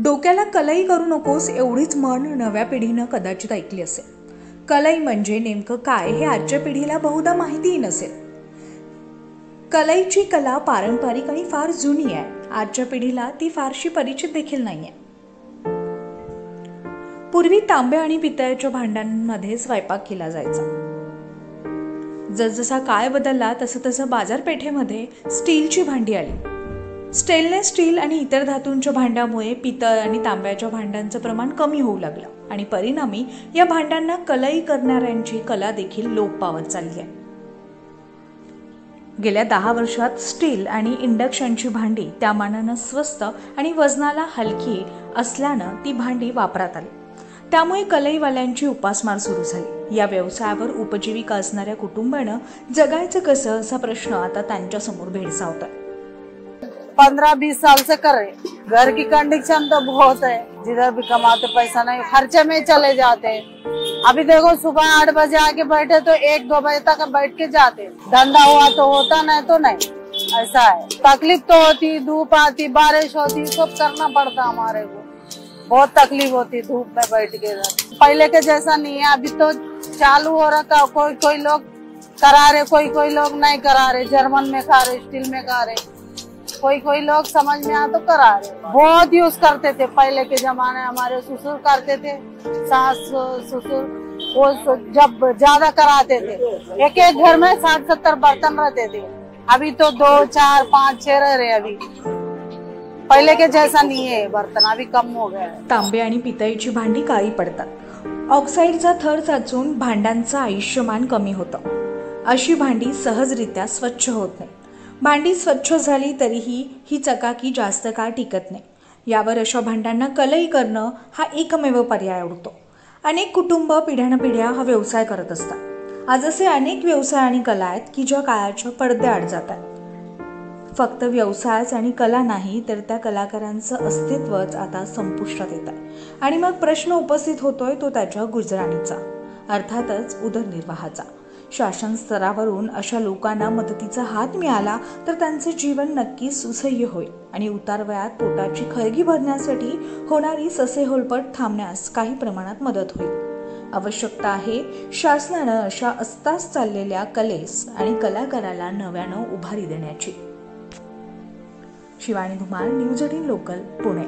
डोक्याला कलई करू नकोस एवढीच म्हण नव्या पिढीनं कदाचित ऐकली असेल. कलई म्हणजे नेमकं काय हे आजच्या पिढीला बहुधा माहितीही नसेल. कलईची कला पारंपरिक आणि फार जुनी आहे. आजच्या पिढीला ती फारशी परिचित देखील नाहीये. पूर्वी तांबे आणि पितळेच्या भांड्यांमध्ये स्वयंपाक केला जायचा. जसजसा काळ बदलला तसं बाजारपेठेमध्ये स्टीलची भांडी आली. स्टेनलेस स्टील आणि इतर धातूंच्या भांड्यामुळे पितळ आणि तांब्याच्या भांड्यांचं प्रमाण कमी होऊ लागलं आणि परिणामी या भांड्यांना कलई करणाऱ्यांची कला देखील लोप पावत चालली आहे. गेल्या 10 वर्षात स्टील आणि इंडक्शनची भांडी त्या मानानं स्वस्त आणि वजनाला हलकी असल्यानं ती भांडी वापरात आली. त्यामुळे कलईवाल्यांची उपासमार सुरू झाली. या व्यवसायावर उपजीविका असणाऱ्या कुटुंबानं जगायचं कसं असा प्रश्न आता त्यांच्या समोर भेडसावतोय. 15-20 साल से कर रहे। घर की कंडीशन तो बहुत है, जिधर भी कमाते पैसा नहीं, खर्चे में चले जाते हैं। अभी देखो सुबह 8 बजे आके बैठे तो 1-2 बजे तक बैठ के जाते। धंधा हुआ तो होता, नहीं तो नहीं, ऐसा है। तकलीफ तो होती, धूप आती, बारिश होती, सब करना पड़ता हमारे को। बहुत तकलीफ होती धूप में बैठ के। पहले के जैसा नहीं है, अभी तो चालू हो रखा। कोई लोग करा रहे, कोई लोग नहीं करा रहे। जर्मन में खा रहे, स्टील में खा रहे, कोई लोग समझ में आ तो करा रहे। बहुत यूज करते थे पहले के जमाने, हमारे ससुर करते थे, सास ससुर वो जब ज्यादा कराते थे। एक घर में 60-70 बर्तन रहते थे। अभी तो 2, 4, 5, 6 रह रहे। अभी पहले के जैसा नहीं है बर्तन, अभी कम हो गया है। तांबे आणि पितळेची भांडी काळी पडतात. ऑक्साईडचा थर साचून भांड्यांचं आयुष्यमान कमी होतं. अशी भांडी सहजरित्या स्वच्छ होत नाही. भांडी स्वच्छ झाली तरीही ही चकाकी जास्त काळ टिकत नाही. यावर अशा भांड्यांना कलई करणं हा एकमेव पर्याय उरतो. अनेक कुटुंब पिढ्यानपिढ्या हा व्यवसाय करत असतात. आज असे अनेक व्यवसाय आणि कला आहेत की ज्या काळाच्या पडद्याआड जात आहेत. फक्त व्यवसायच आणि कला नाही तर त्या कलाकारांचं अस्तित्वच आता संपुष्टात येत आहे. आणि मग प्रश्न उपस्थित होतोय तो त्याच्या गुजराणीचा, अर्थातच उदरनिर्वाहाचा. शासन स्तरावरून अशा लोकांना मदतीचा हात मिळाला तर त्यांचे जीवन नक्कीच सुसह्य होईल आणि उतारवयात पोटाची खळगी भरण्यासाठी होणारी ससेहोलपट थांबण्यास काही प्रमाणात मदत होईल. आवश्यकता आहे शासनानं अशा अस्तास चाललेल्या कलेस आणि कलाकाराला नव्यानं उभारी देण्याची. Shivani Dhumal, news 18 local, Pune.